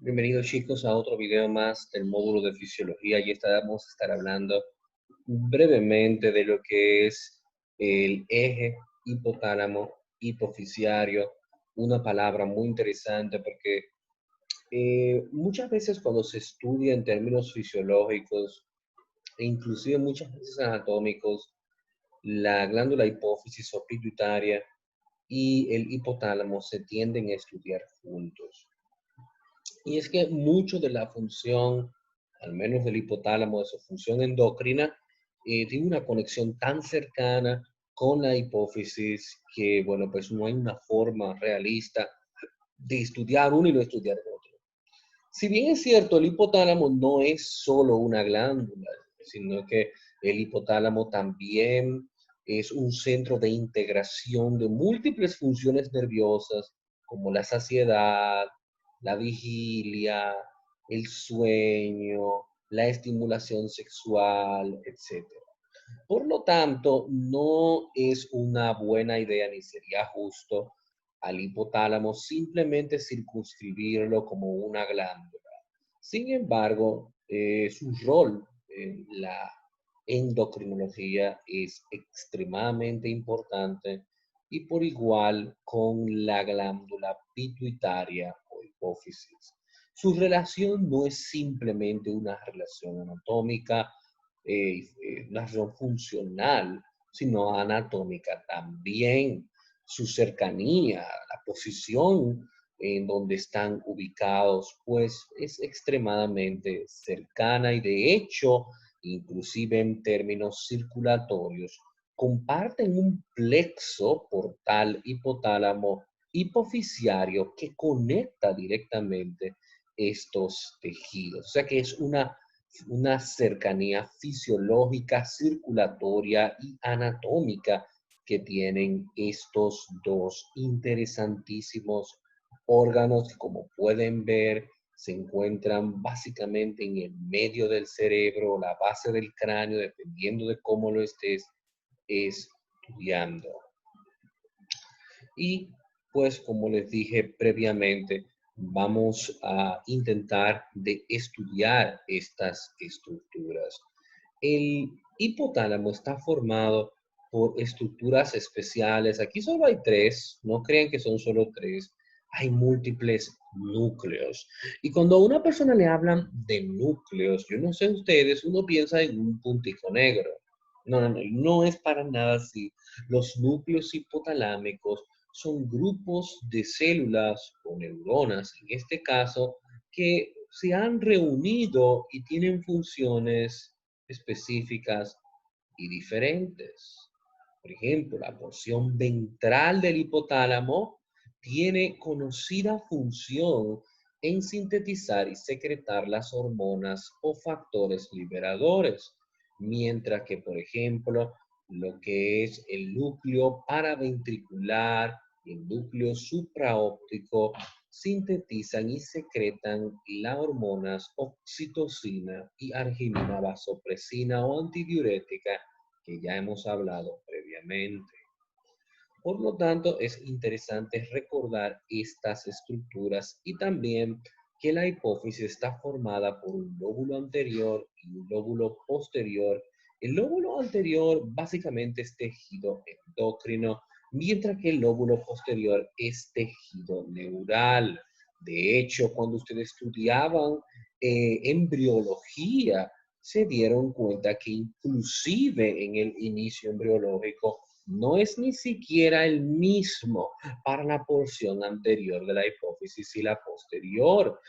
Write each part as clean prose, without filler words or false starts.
Bienvenidos chicos a otro video más del módulo de fisiología y vamos a estar hablando brevemente de lo que es el eje hipotálamo hipofisiario, una palabra muy interesante porque muchas veces cuando se estudia en términos fisiológicos e inclusive muchas veces anatómicos, la glándula hipófisis o pituitaria y el hipotálamo se tienden a estudiar juntos. Y es que mucho de la función, al menos del hipotálamo, de su función endocrina, tiene una conexión tan cercana con la hipófisis que, bueno, pues no hay una forma realista de estudiar uno y no estudiar el otro. Si bien es cierto, el hipotálamo no es solo una glándula, sino que el hipotálamo también es un centro de integración de múltiples funciones nerviosas, como la saciedad, la vigilia, el sueño, la estimulación sexual, etc. Por lo tanto, no es una buena idea ni sería justo al hipotálamo simplemente circunscribirlo como una glándula. Sin embargo, su rol en la endocrinología es extremadamente importante y por igual con la glándula pituitaria o hipófisis. Su relación no es simplemente una relación anatómica, una relación funcional, sino anatómica también. Su cercanía, la posición en donde están ubicados, pues es extremadamente cercana y de hecho, inclusive en términos circulatorios, comparten un plexo portal hipotálamo hipofisiario que conecta directamente estos tejidos. O sea que es una cercanía fisiológica, circulatoria y anatómica que tienen estos dos interesantísimos órganos que, como pueden ver, se encuentran básicamente en el medio del cerebro, la base del cráneo, dependiendo de cómo lo estés estudiando. Y pues como les dije previamente, vamos a intentar de estudiar estas estructuras. El hipotálamo está formado por estructuras especiales. Aquí solo hay tres, no crean que son solo tres. Hay múltiples núcleos. Y cuando a una persona le hablan de núcleos, yo no sé ustedes, uno piensa en un puntico negro. No es para nada así. Los núcleos hipotalámicos son grupos de células o neuronas, en este caso, que se han reunido y tienen funciones específicas y diferentes. Por ejemplo, la porción ventral del hipotálamo tiene conocida función en sintetizar y secretar las hormonas o factores liberadores, mientras que, por ejemplo, lo que es el núcleo paraventricular y el núcleo supraóptico sintetizan y secretan las hormonas oxitocina y arginina vasopresina o antidiurética que ya hemos hablado previamente. Por lo tanto, es interesante recordar estas estructuras y también que la hipófisis está formada por un lóbulo anterior y un lóbulo posterior. El lóbulo anterior básicamente es tejido endocrino, mientras que el lóbulo posterior es tejido neural. De hecho, cuando ustedes estudiaban embriología, se dieron cuenta que inclusive en el inicio embriológico no es ni siquiera el mismo para la porción anterior de la hipófisis y la posterior.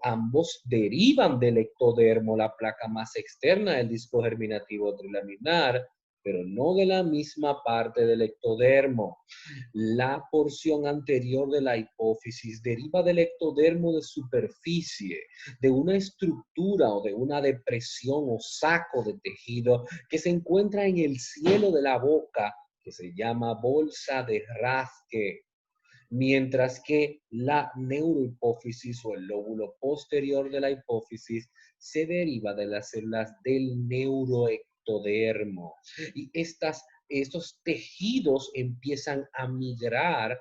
Ambos derivan del ectodermo, la placa más externa del disco germinativo trilaminar, pero no de la misma parte del ectodermo. La porción anterior de la hipófisis deriva del ectodermo de superficie, de una estructura o de una depresión o saco de tejido que se encuentra en el cielo de la boca, que se llama bolsa de Rathke, mientras que la neurohipófisis o el lóbulo posterior de la hipófisis se deriva de las células del neuroectodermo. Y estos tejidos empiezan a migrar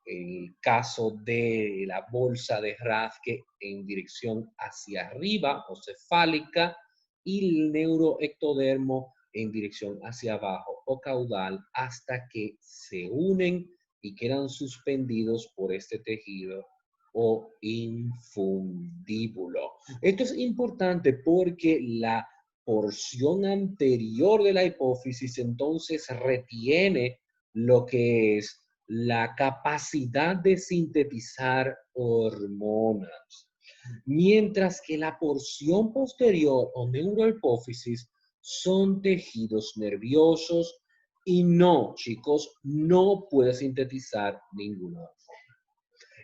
el caso de la bolsa de Rathke en dirección hacia arriba o cefálica y el neuroectodermo en dirección hacia abajo o caudal hasta que se unen y quedan suspendidos por este tejido o infundíbulo. Esto es importante porque la porción anterior de la hipófisis entonces retiene lo que es la capacidad de sintetizar hormonas, mientras que la porción posterior o neurohipófisis son tejidos nerviosos y no, chicos, no puede sintetizar ninguna hormona.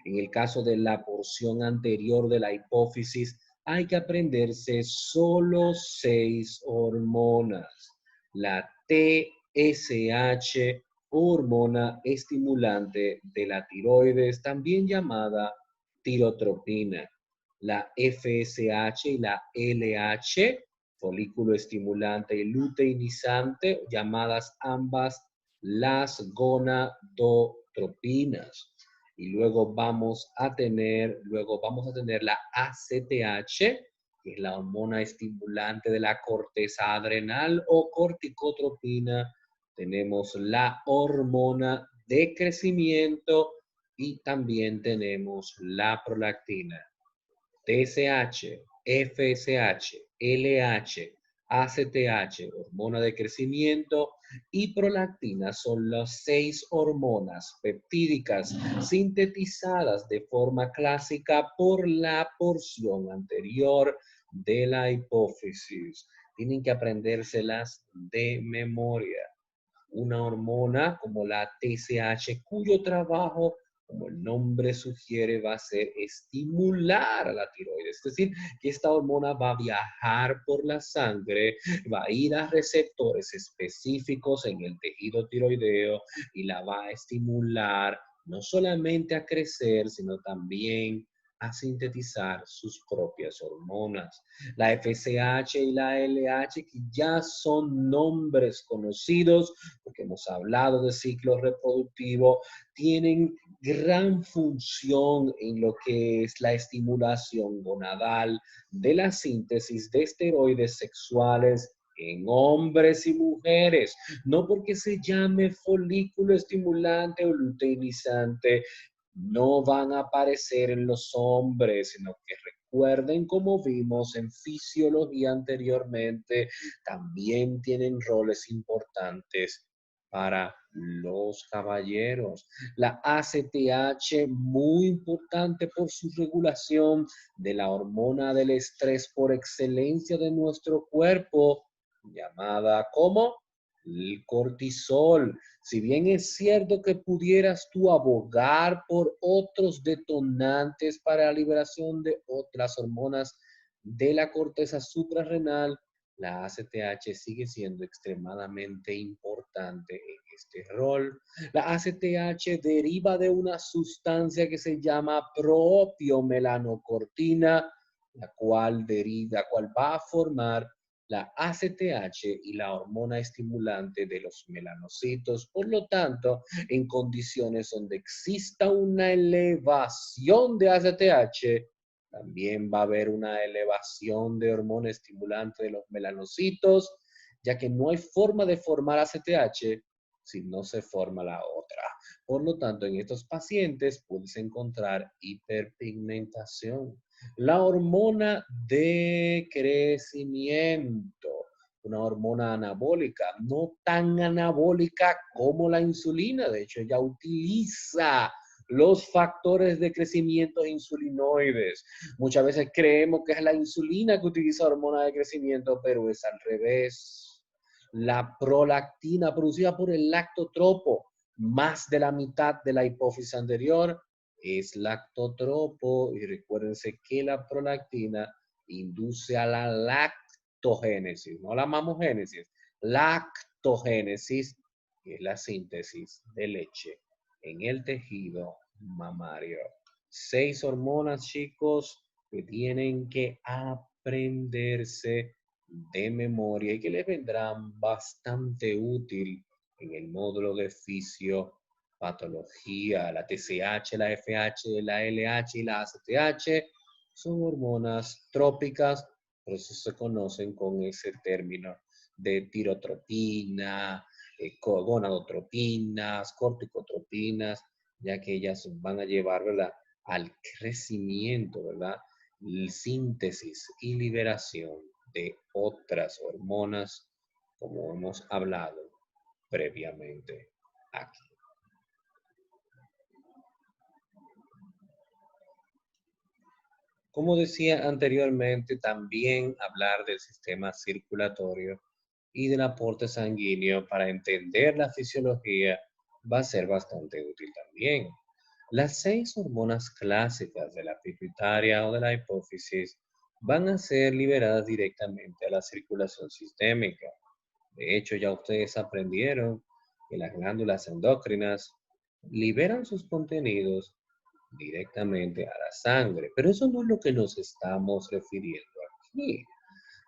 En el caso de la porción anterior de la hipófisis, hay que aprenderse solo 6 hormonas. La TSH, hormona estimulante de la tiroides, también llamada tirotropina. La FSH y la LH, folículo estimulante y luteinizante, llamadas ambas las gonadotropinas. Y luego vamos a tener la ACTH, que es la hormona estimulante de la corteza adrenal o corticotropina. Tenemos la hormona de crecimiento y también tenemos la prolactina. TSH, FSH, LH, ACTH, hormona de crecimiento y prolactina son las 6 hormonas peptídicas sintetizadas de forma clásica por la porción anterior de la hipófisis. Tienen que aprendérselas de memoria. Una hormona como la TSH, cuyo trabajo, como el nombre sugiere, va a ser estimular a la tiroides. Es decir, que esta hormona va a viajar por la sangre, va a ir a receptores específicos en el tejido tiroideo y la va a estimular no solamente a crecer, sino también a sintetizar sus propias hormonas. La FSH y la LH, que ya son nombres conocidos, porque hemos hablado de ciclo reproductivo, tienen gran función en lo que es la estimulación gonadal de la síntesis de esteroides sexuales en hombres y mujeres, no porque se llame folículo estimulante o luteinizante, no van a aparecer en los hombres, sino que recuerden, como vimos en fisiología anteriormente, también tienen roles importantes para los caballeros. La ACTH, muy importante por su regulación de la hormona del estrés por excelencia de nuestro cuerpo, llamada como el cortisol. Si bien es cierto que pudieras tú abogar por otros detonantes para la liberación de otras hormonas de la corteza suprarrenal, la ACTH sigue siendo extremadamente importante en este rol. La ACTH deriva de una sustancia que se llama propiomelanocortina, la cual va a formar la ACTH y la hormona estimulante de los melanocitos. Por lo tanto, en condiciones donde exista una elevación de ACTH, también va a haber una elevación de hormona estimulante de los melanocitos, ya que no hay forma de formar ACTH si no se forma la otra. Por lo tanto, en estos pacientes puedes encontrar hiperpigmentación. La hormona de crecimiento, una hormona anabólica, no tan anabólica como la insulina. De hecho, ella utiliza los factores de crecimiento insulinoides. Muchas veces creemos que es la insulina que utiliza hormona de crecimiento, pero es al revés. La prolactina producida por el lactotropo, más de la mitad de la hipófisis anterior, es lactotropo. Y recuérdense que la prolactina induce a la lactogénesis, no la mamogénesis, lactogénesis, que es la síntesis de leche en el tejido mamario. 6 hormonas, chicos, que tienen que aprenderse de memoria y que les vendrán bastante útil en el módulo de fisiología. patología. La TSH, la FH, la LH y la ACTH son hormonas trópicas, por eso se conocen con ese término de tirotropina, gonadotropinas, corticotropinas, ya que ellas van a llevar, ¿verdad?, al crecimiento, ¿verdad?, síntesis y liberación de otras hormonas, como hemos hablado previamente aquí. Como decía anteriormente, también hablar del sistema circulatorio y del aporte sanguíneo para entender la fisiología va a ser bastante útil también. Las 6 hormonas clásicas de la pituitaria o de la hipófisis van a ser liberadas directamente a la circulación sistémica. De hecho, ya ustedes aprendieron que las glándulas endocrinas liberan sus contenidos directamente a la sangre, pero eso no es lo que nos estamos refiriendo aquí,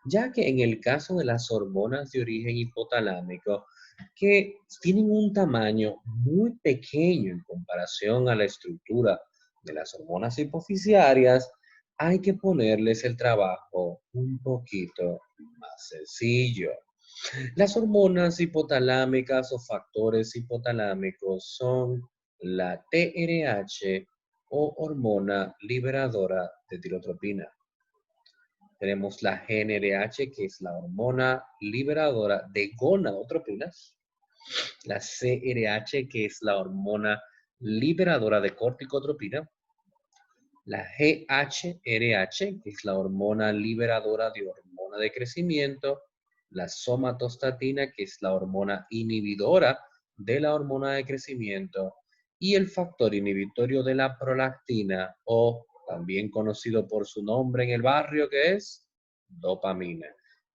ya que en el caso de las hormonas de origen hipotalámico, que tienen un tamaño muy pequeño en comparación a la estructura de las hormonas hipofisiarias, hay que ponerles el trabajo un poquito más sencillo. Las hormonas hipotalámicas o factores hipotalámicos son la TRH o hormona liberadora de tirotropina. Tenemos la GnRH, que es la hormona liberadora de gonadotropinas. La CRH, que es la hormona liberadora de corticotropina. La GHRH, que es la hormona liberadora de hormona de crecimiento. La somatostatina, que es la hormona inhibidora de la hormona de crecimiento. Y el factor inhibitorio de la prolactina, o también conocido por su nombre en el barrio, que es dopamina.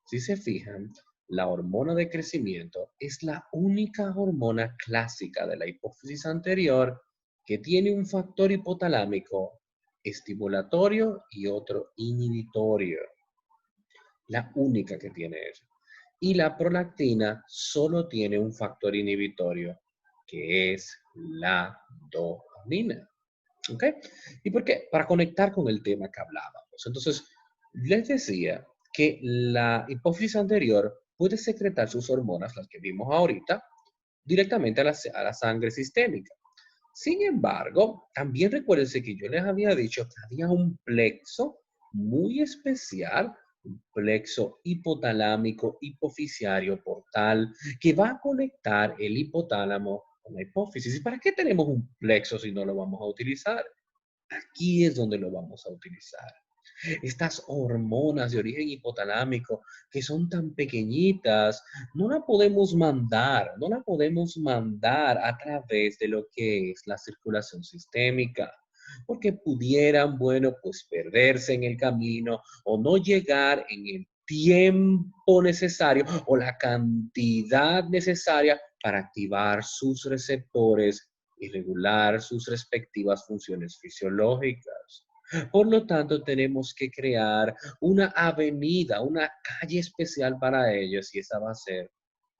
Si se fijan, la hormona de crecimiento es la única hormona clásica de la hipófisis anterior que tiene un factor hipotalámico estimulatorio y otro inhibitorio. La única que tiene eso. Y la prolactina solo tiene un factor inhibitorio, que es la dopamina. ¿Ok? ¿Y por qué? Para conectar con el tema que hablábamos. Entonces, les decía que la hipófisis anterior puede secretar sus hormonas, las que vimos ahorita, directamente a la sangre sistémica. Sin embargo, también recuérdense que yo les había dicho que había un plexo muy especial, un plexo hipotalámico hipofisiario portal, que va a conectar el hipotálamo con la hipófisis. ¿Y para qué tenemos un plexo si no lo vamos a utilizar? Aquí es donde lo vamos a utilizar. Estas hormonas de origen hipotalámico que son tan pequeñitas, no la podemos mandar a través de lo que es la circulación sistémica, porque pudieran, bueno, pues perderse en el camino o no llegar en el tiempo necesario o la cantidad necesaria para activar sus receptores y regular sus respectivas funciones fisiológicas. Por lo tanto, tenemos que crear una avenida, una calle especial para ellos y esa va a ser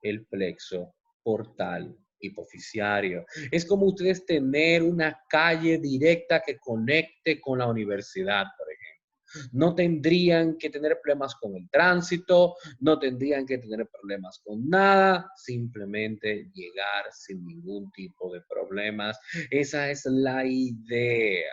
el plexo portal hipofisiario. Es como ustedes tener una calle directa que conecte con la universidad, por ejemplo. No tendrían que tener problemas con el tránsito, no tendrían que tener problemas con nada, simplemente llegar sin ningún tipo de problemas. Esa es la idea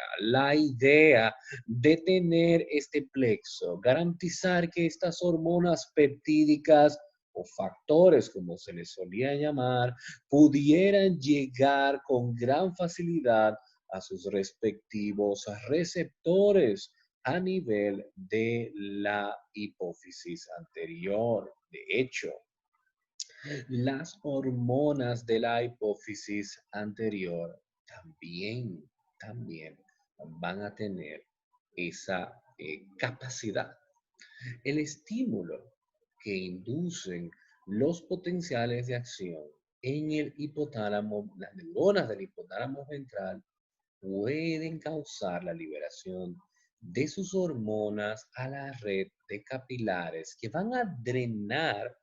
de tener este plexo, garantizar que estas hormonas peptídicas o factores, como se les solía llamar, pudieran llegar con gran facilidad a sus respectivos receptores a nivel de la hipófisis anterior. De hecho, las hormonas de la hipófisis anterior también van a tener esa capacidad. El estímulo que inducen los potenciales de acción en el hipotálamo, las neuronas del hipotálamo ventral, pueden causar la liberación de sus hormonas a la red de capilares que van a drenar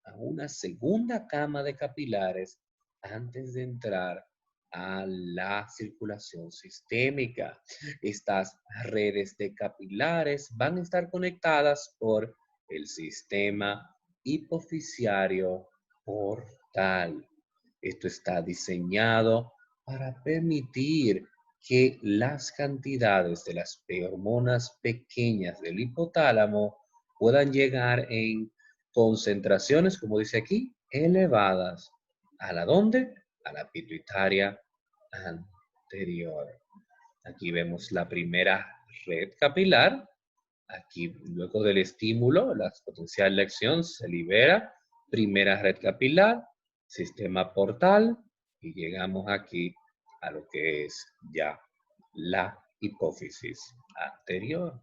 a una segunda cama de capilares antes de entrar a la circulación sistémica. Estas redes de capilares van a estar conectadas por el sistema hipofisiario portal. Esto está diseñado para permitir que las cantidades de las hormonas pequeñas del hipotálamo puedan llegar en concentraciones, como dice aquí, elevadas. ¿A la dónde? A la pituitaria anterior. Aquí vemos la primera red capilar. Aquí, luego del estímulo, la potencial de acción se libera. Primera red capilar, sistema portal, y llegamos aquí a lo que es ya la hipófisis anterior.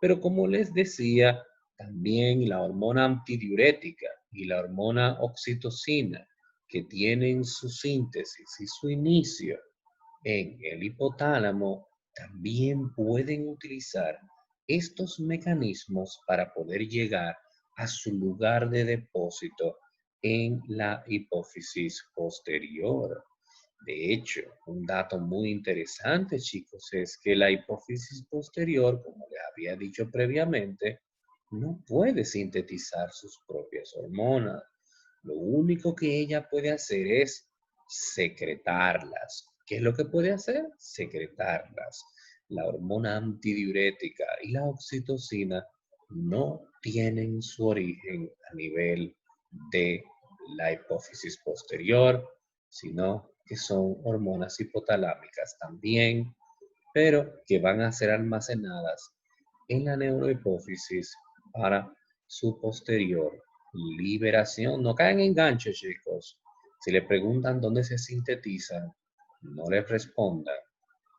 Pero como les decía, también la hormona antidiurética y la hormona oxitocina, que tienen su síntesis y su inicio en el hipotálamo, también pueden utilizar estos mecanismos para poder llegar a su lugar de depósito en la hipófisis posterior. De hecho, un dato muy interesante, chicos, es que la hipófisis posterior, como les había dicho previamente, no puede sintetizar sus propias hormonas. Lo único que ella puede hacer es secretarlas. ¿Qué es lo que puede hacer? Secretarlas. La hormona antidiurética y la oxitocina no tienen su origen a nivel de la hipófisis posterior, sino que son hormonas hipotalámicas también, pero que van a ser almacenadas en la neurohipófisis para su posterior liberación. No caen en gancho, chicos. Si le preguntan dónde se sintetizan, no les respondan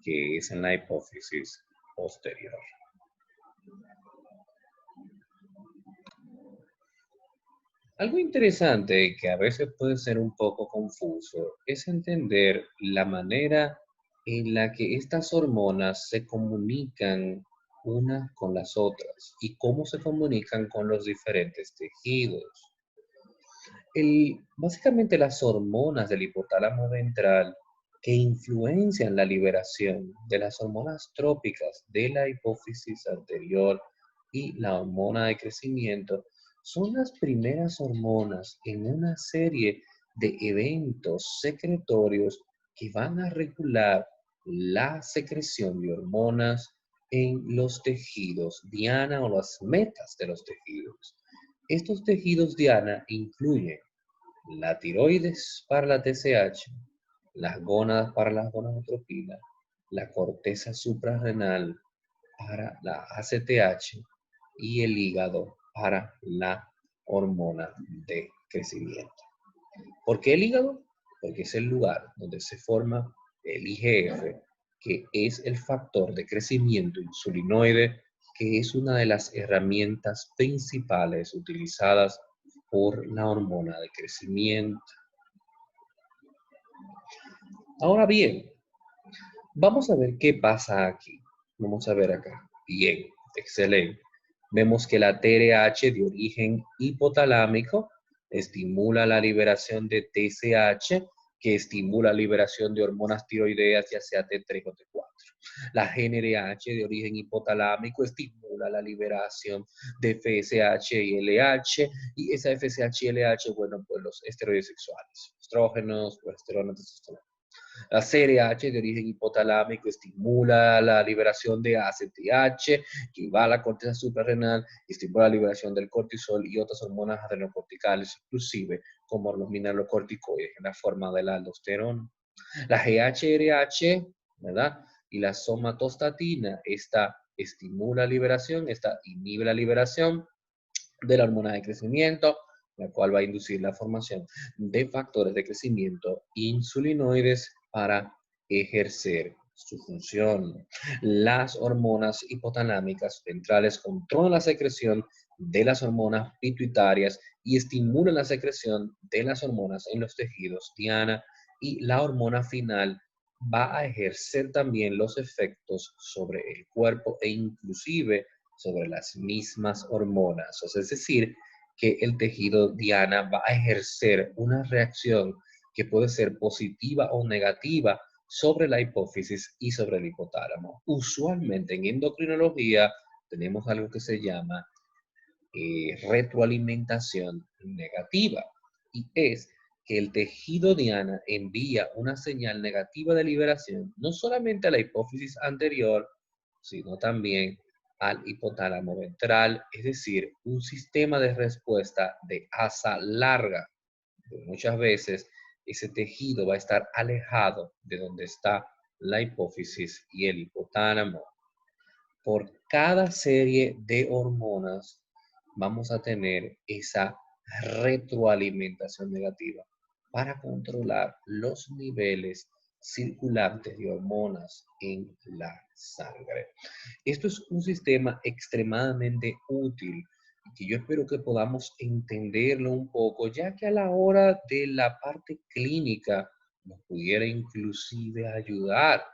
que es en la hipófisis posterior. Algo interesante que a veces puede ser un poco confuso es entender la manera en la que estas hormonas se comunican unas con las otras y cómo se comunican con los diferentes tejidos. Básicamente las hormonas del hipotálamo ventral que influencian la liberación de las hormonas trópicas de la hipófisis anterior y la hormona de crecimiento son las primeras hormonas en una serie de eventos secretorios que van a regular la secreción de hormonas en los tejidos diana o las metas de los tejidos. Estos tejidos diana incluyen la tiroides para la TSH, las gónadas para la gonadotropina, la corteza suprarrenal para la ACTH y el hígado para la hormona de crecimiento. ¿Por qué el hígado? Porque es el lugar donde se forma el IGF, que es el factor de crecimiento insulinoide, que es una de las herramientas principales utilizadas por la hormona de crecimiento. Ahora bien, vamos a ver qué pasa aquí. Vamos a ver acá. Bien, excelente. Vemos que la TRH de origen hipotalámico estimula la liberación de TSH, que estimula la liberación de hormonas tiroideas, ya sea T3 o T4. La GnRH de origen hipotalámico estimula la liberación de FSH y LH, y esa FSH y LH, bueno, pues los esteroides sexuales, estrógenos, progesterona, testosterona. La CRH de origen hipotalámico estimula la liberación de ACTH, que va a la corteza suprarrenal, estimula la liberación del cortisol y otras hormonas adrenocorticales, inclusive como los mineralocorticoides en la forma de la aldosterona. La GHRH, ¿verdad? Y la somatostatina, esta estimula la liberación, esta inhibe la liberación de la hormona de crecimiento, la cual va a inducir la formación de factores de crecimiento insulinoides para ejercer su función. Las hormonas hipotalámicas ventrales controlan la secreción de las hormonas pituitarias y estimulan la secreción de las hormonas en los tejidos diana, y la hormona final va a ejercer también los efectos sobre el cuerpo e inclusive sobre las mismas hormonas. O sea, es decir, que el tejido diana va a ejercer una reacción que puede ser positiva o negativa sobre la hipófisis y sobre el hipotálamo. Usualmente en endocrinología tenemos algo que se llama retroalimentación negativa, y es que el tejido diana envía una señal negativa de liberación no solamente a la hipófisis anterior, sino también al hipotálamo ventral, es decir, un sistema de respuesta de asa larga. Muchas veces ese tejido va a estar alejado de donde está la hipófisis y el hipotálamo. Por cada serie de hormonas vamos a tener esa retroalimentación negativa para controlar los niveles circulantes de hormonas en la sangre. Esto es un sistema extremadamente útil que yo espero que podamos entenderlo un poco, ya que a la hora de la parte clínica nos pudiera inclusive ayudar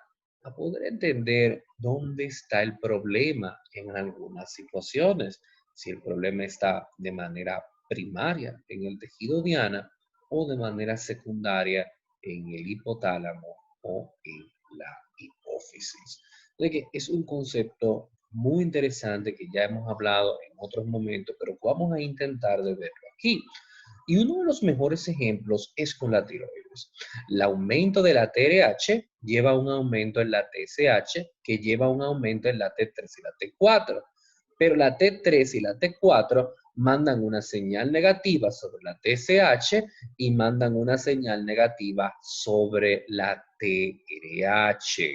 a poder entender dónde está el problema en algunas situaciones. Si el problema está de manera primaria en el tejido diana o de manera secundaria en el hipotálamo o en la hipófisis. De que es un concepto muy interesante que ya hemos hablado en otros momentos, pero vamos a intentar de verlo aquí. Y uno de los mejores ejemplos es con la tiroides. El aumento de la TRH lleva a un aumento en la TSH, que lleva a un aumento en la T3 y la T4. Pero la T3 y la T4 mandan una señal negativa sobre la TSH y mandan una señal negativa sobre la TRH.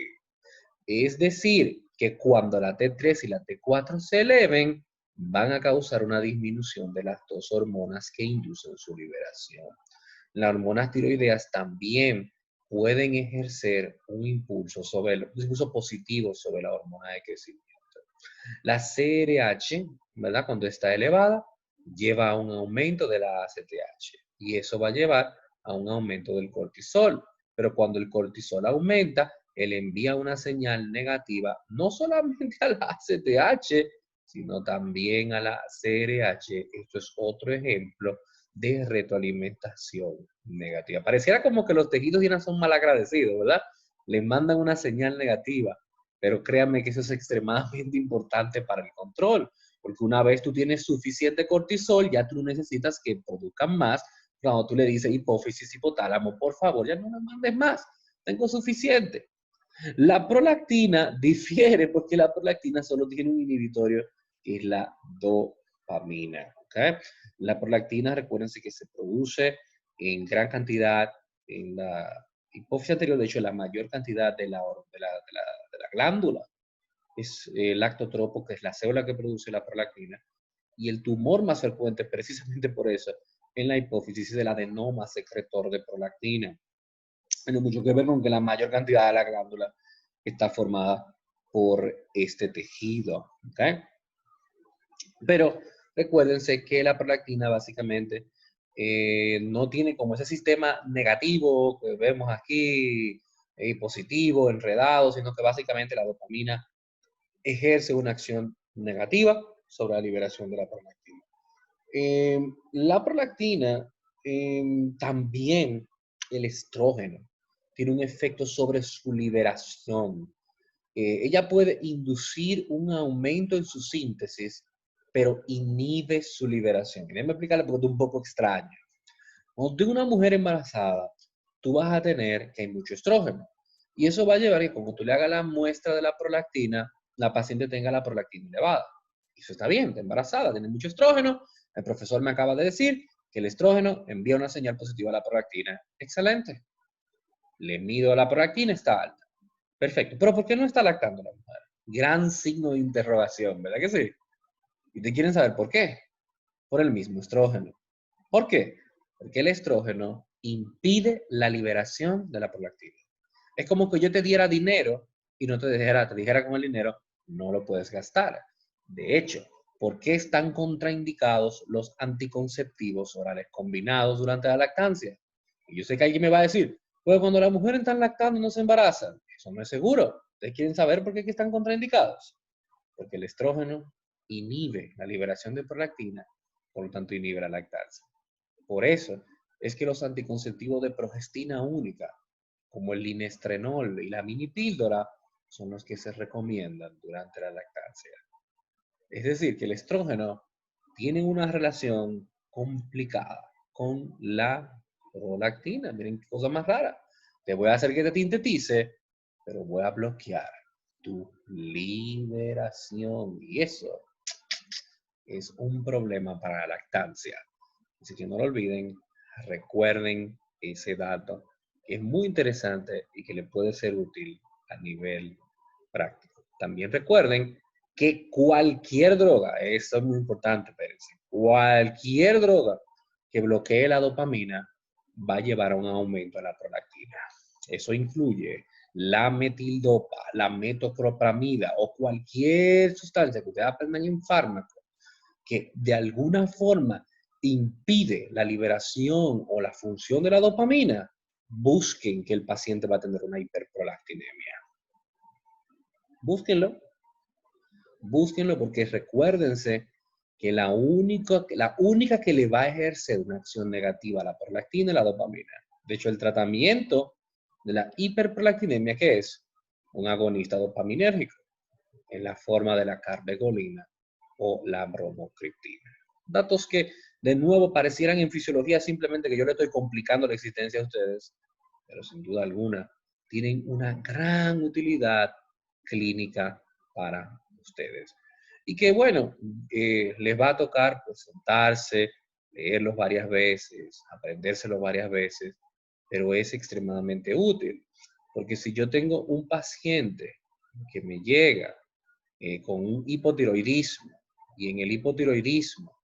Es decir, que cuando la T3 y la T4 se eleven, van a causar una disminución de las dos hormonas que inducen su liberación. Las hormonas tiroideas también pueden ejercer un impulso positivo sobre la hormona de crecimiento. La CRH, ¿verdad? Cuando está elevada, lleva a un aumento de la ACTH y eso va a llevar a un aumento del cortisol. Pero cuando el cortisol aumenta, él envía una señal negativa no solamente a la ACTH, sino también a la CRH. Esto es otro ejemplo de retroalimentación negativa. Pareciera como que los tejidos dianas son malagradecidos, ¿verdad? Les mandan una señal negativa, pero créanme que eso es extremadamente importante para el control, porque una vez tú tienes suficiente cortisol, ya tú no necesitas que produzcan más. Cuando tú le dices hipófisis, hipotálamo, por favor, ya no me mandes más, tengo suficiente. La prolactina difiere porque la prolactina solo tiene un inhibitorio, que es la dopamina. ¿Okay? La prolactina, recuérdense que se produce en gran cantidad en la hipófisis anterior, de hecho, la mayor cantidad de la glándula es el lactotropo, que es la célula que produce la prolactina, y el tumor más frecuente, precisamente por eso, en la hipófisis es el adenoma secretor de prolactina. Tiene mucho que ver con que la mayor cantidad de la glándula está formada por este tejido. ¿Okay? Pero recuérdense que la prolactina básicamente no tiene como ese sistema negativo que vemos aquí, positivo, enredado, sino que básicamente la dopamina ejerce una acción negativa sobre la liberación de la prolactina. La prolactina, también el estrógeno, tiene un efecto sobre su liberación. Ella puede inducir un aumento en su síntesis, pero inhibe su liberación. Déjame explicarle porque es un poco extraño. Cuando tú una mujer embarazada, tú vas a tener que hay mucho estrógeno. Y eso va a llevar a que cuando tú le hagas la muestra de la prolactina, la paciente tenga la prolactina elevada. Eso está bien, está embarazada, tiene mucho estrógeno. El profesor me acaba de decir que el estrógeno envía una señal positiva a la prolactina. Excelente. Le mido a la prolactina, está alta. Perfecto. Pero ¿por qué no está lactando la mujer? Gran signo de interrogación, ¿verdad que sí? Y te quieren saber por qué. Por el mismo estrógeno. ¿Por qué? Porque el estrógeno impide la liberación de la prolactina. Es como que yo te diera dinero y no te dijera con el dinero, no lo puedes gastar. De hecho, ¿por qué están contraindicados los anticonceptivos orales combinados durante la lactancia? Y yo sé que alguien me va a decir, pues cuando las mujeres están lactando no se embarazan. Eso no es seguro. ¿Ustedes quieren saber por qué están contraindicados? Porque el estrógeno inhibe la liberación de prolactina, por lo tanto inhibe la lactancia. Por eso es que los anticonceptivos de progestina única, como el linestrenol y la mini píldora, son los que se recomiendan durante la lactancia. Es decir, que el estrógeno tiene una relación complicada con la prolactina. Miren qué cosa más rara. Te voy a hacer que te sintetice, pero voy a bloquear tu liberación. Y eso es un problema para la lactancia. Así que no lo olviden, recuerden ese dato que es muy interesante y que le puede ser útil a nivel práctico. También recuerden que cualquier droga, esto es muy importante, espérense, cualquier droga que bloquee la dopamina va a llevar a un aumento de la prolactina. Eso incluye la metildopa, la metoclopramida o cualquier sustancia que ustedes aprendan en fármaco que de alguna forma impide la liberación o la función de la dopamina, busquen que el paciente va a tener una hiperprolactinemia. Búsquenlo, búsquenlo porque recuérdense que la única que le va a ejercer una acción negativa a la prolactina es la dopamina. De hecho, el tratamiento de la hiperprolactinemia, ¿qué es? Un agonista dopaminérgico en la forma de la carbegolina o la bromocriptina. Datos que, de nuevo, parecieran en fisiología simplemente que yo le estoy complicando la existencia a ustedes, pero sin duda alguna tienen una gran utilidad clínica para ustedes. Y que, bueno, les va a tocar pues, sentarse, leerlos varias veces, aprendérselos varias veces, pero es extremadamente útil. Porque si yo tengo un paciente que me llega con un hipotiroidismo y en el hipotiroidismo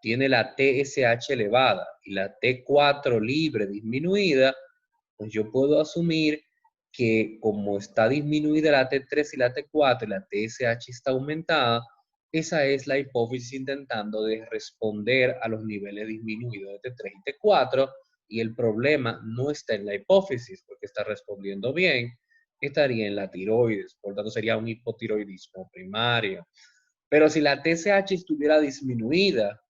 tiene la TSH elevada y la T4 libre disminuida, pues yo puedo asumir que como está disminuida la T3 y la T4 y la TSH está aumentada, esa es la hipófisis intentando de responder a los niveles disminuidos de T3 y T4 y el problema no está en la hipófisis porque está respondiendo bien, estaría en la tiroides, por lo tanto sería un hipotiroidismo primario. Pero si la TSH estuviera disminuida,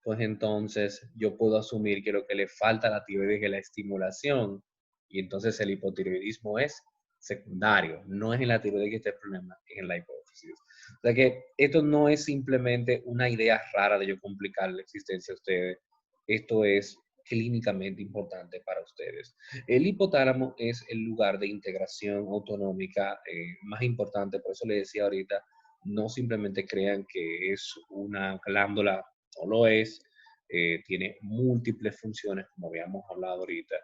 pues entonces yo puedo asumir que lo que le falta a la tiroides es la estimulación y entonces el hipotiroidismo es secundario, no es en la tiroides que está el problema, es en la hipófisis. O sea que esto no es simplemente una idea rara de yo complicar la existencia a ustedes, esto es clínicamente importante para ustedes. El hipotálamo es el lugar de integración autonómica más importante, por eso les decía ahorita, no simplemente crean que es una glándula, no lo es, tiene múltiples funciones, como habíamos hablado ahorita,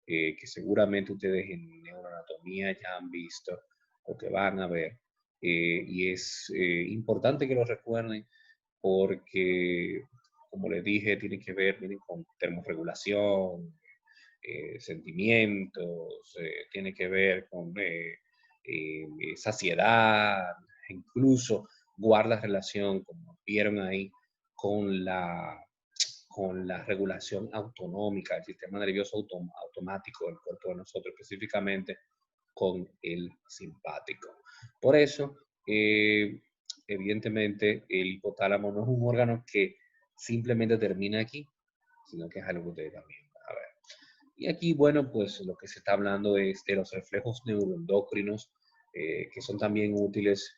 que seguramente ustedes en neuroanatomía ya han visto o que van a ver. Y es importante que lo recuerden porque, como les dije, tiene que ver miren, con termorregulación, sentimientos, tiene que ver con saciedad, incluso guarda relación, como vieron ahí, con la regulación autonómica, el sistema nervioso automático del cuerpo de nosotros, específicamente con el simpático. Por eso, evidentemente, el hipotálamo no es un órgano que simplemente termina aquí, sino que es algo que ustedes también van a ver. Y aquí, bueno, pues lo que se está hablando es de los reflejos neuroendocrinos, que son también útiles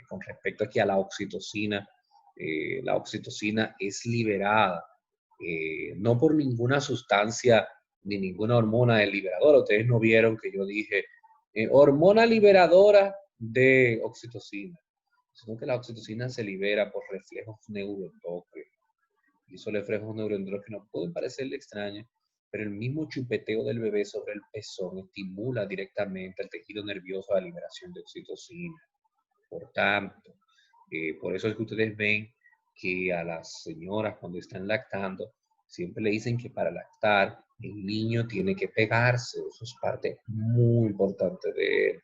con respecto aquí a la oxitocina. La oxitocina es liberada no por ninguna sustancia ni ninguna hormona liberadora. Ustedes no vieron que yo dije hormona liberadora de oxitocina, sino que la oxitocina se libera por reflejos neuroendocrinos. Y esos reflejos neuroendocrinos pueden parecerle extraños, pero el mismo chupeteo del bebé sobre el pezón estimula directamente el tejido nervioso a la liberación de oxitocina. Por tanto, por eso es que ustedes ven que a las señoras cuando están lactando, siempre le dicen que para lactar el niño tiene que pegarse. Eso es parte muy importante de él.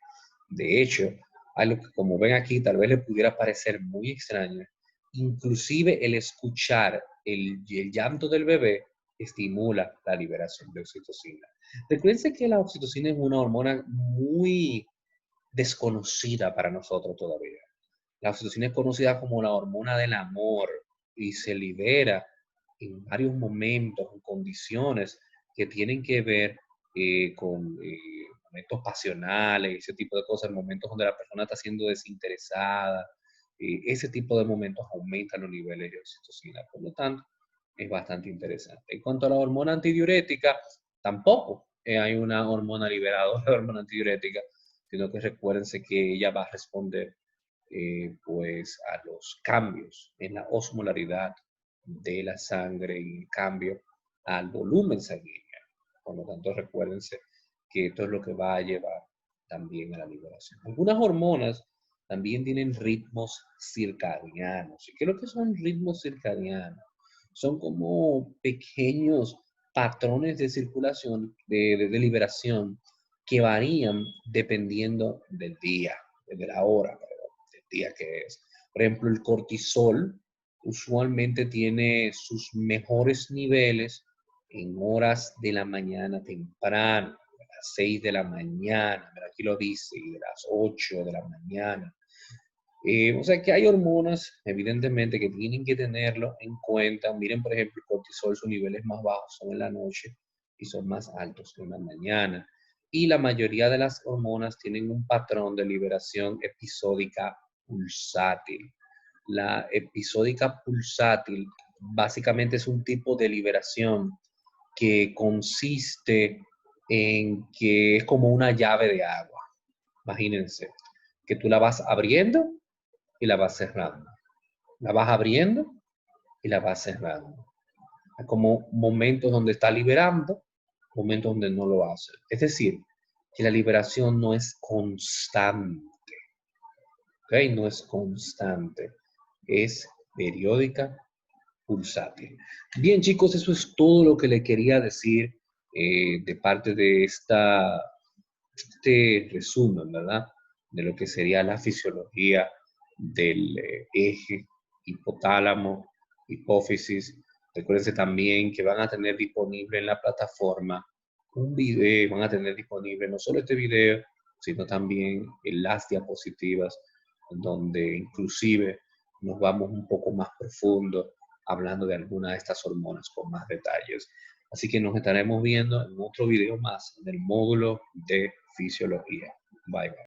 De hecho, algo que como ven aquí tal vez le pudiera parecer muy extraño, inclusive el escuchar el llanto del bebé estimula la liberación de oxitocina. Recuerden que la oxitocina es una hormona muy desconocida para nosotros todavía. La oxitocina es conocida como la hormona del amor y se libera en varios momentos, en condiciones que tienen que ver con momentos pasionales, ese tipo de cosas, momentos donde la persona está siendo desinteresada, ese tipo de momentos aumentan los niveles de oxitocina. Por lo tanto, es bastante interesante. En cuanto a la hormona antidiurética, tampoco hay una hormona liberadora de hormona antidiurética, sino que recuérdense que ella va a responder pues a los cambios en la osmolaridad de la sangre y en cambio al volumen sanguíneo. Por lo tanto, recuérdense que esto es lo que va a llevar también a la liberación. Algunas hormonas también tienen ritmos circadianos. ¿Y qué es lo que son ritmos circadianos? Son como pequeños patrones de circulación, de liberación, que varían dependiendo del día, de la hora, perdón, del día que es. Por ejemplo, el cortisol usualmente tiene sus mejores niveles en horas de la mañana temprano, a las 6 de la mañana, aquí lo dice, y de las 8 de la mañana. O sea que hay hormonas, evidentemente, que tienen que tenerlo en cuenta. Miren, por ejemplo, el cortisol, sus niveles más bajos son en la noche y son más altos en la mañana. Y la mayoría de las hormonas tienen un patrón de liberación episódica pulsátil. La episódica pulsátil básicamente es un tipo de liberación que consiste en que es como una llave de agua. Imagínense que tú la vas abriendo y la vas cerrando. La vas abriendo y la vas cerrando. Hay como momentos donde está liberando, momentos donde no lo hace. Es decir, que la liberación no es constante. ¿Ok? No es constante. Es periódica, pulsátil. Bien, chicos, eso es todo lo que le quería decir de parte de este resumen, ¿verdad? De lo que sería la fisiología del eje hipotálamo, hipófisis. Recuérdense también que van a tener disponible en la plataforma un video, van a tener disponible no solo este video, sino también en las diapositivas, donde inclusive nos vamos un poco más profundo hablando de alguna de estas hormonas con más detalles. Así que nos estaremos viendo en otro video más del módulo de fisiología. Bye, bye.